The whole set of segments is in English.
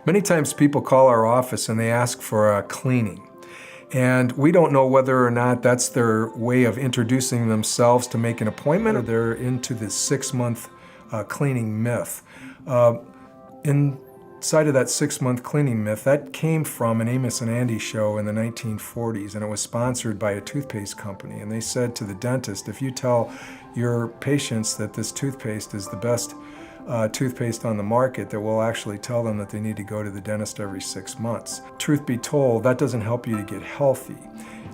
Many times people call our office and they ask for a cleaning. And we don't know whether or not that's their way of introducing themselves to make an appointment, or they're into the 6-month cleaning myth. Inside of that 6-month cleaning myth, that came from an Amos and Andy show in the 1940s, and it was sponsored by a toothpaste company. And they said to the dentist, if you tell your patients that this toothpaste is the best toothpaste on the market, that will actually tell them that they need to go to the dentist every 6 months. Truth be told, that doesn't help you to get healthy.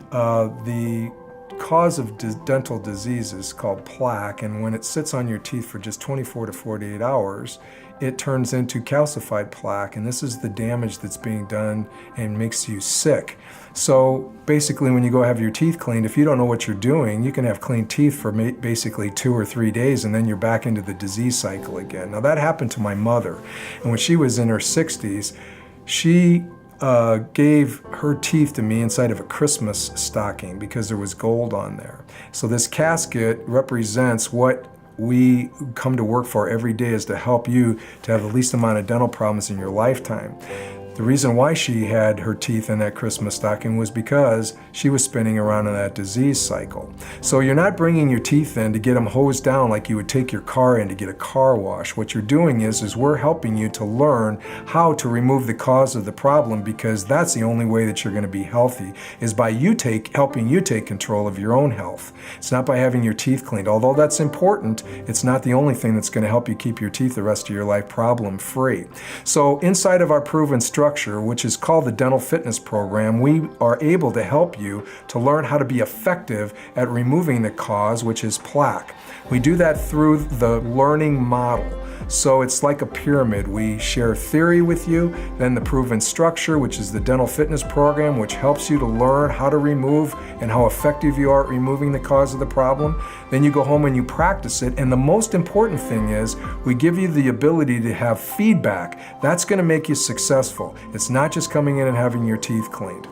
The cause of dental disease is called plaque, and when it sits on your teeth for just 24 to 48 hours, it turns into calcified plaque, and this is the damage that's being done and makes you sick. So basically, when you go have your teeth cleaned, if you don't know what you're doing, you can have clean teeth for basically 2 or 3 days, and then you're back into the disease cycle again. Now that happened to my mother, and when she was in her 60s, she gave her teeth to me inside of a Christmas stocking because there was gold on there. So this casket represents what we come to work for every day, is to help you to have the least amount of dental problems in your lifetime. The reason why she had her teeth in that Christmas stocking was because she was spinning around in that disease cycle. So you're not bringing your teeth in to get them hosed down like you would take your car in to get a car wash. What you're doing is we're helping you to learn how to remove the cause of the problem, because that's the only way that you're going to be healthy, is by helping you take control of your own health. It's not by having your teeth cleaned. Although that's important, it's not the only thing that's going to help you keep your teeth the rest of your life problem-free. So inside of our proven structure, which is called the Dental Fitness Program, we are able to help you to learn how to be effective at removing the cause, which is plaque. We do that through the learning model. So it's like a pyramid. We share theory with you, then the proven structure, which is the Dental Fitness Program, which helps you to learn how to remove and how effective you are at removing the cause of the problem. Then you go home and you practice it. And the most important thing is we give you the ability to have feedback. That's going to make you successful. It's not just coming in and having your teeth cleaned.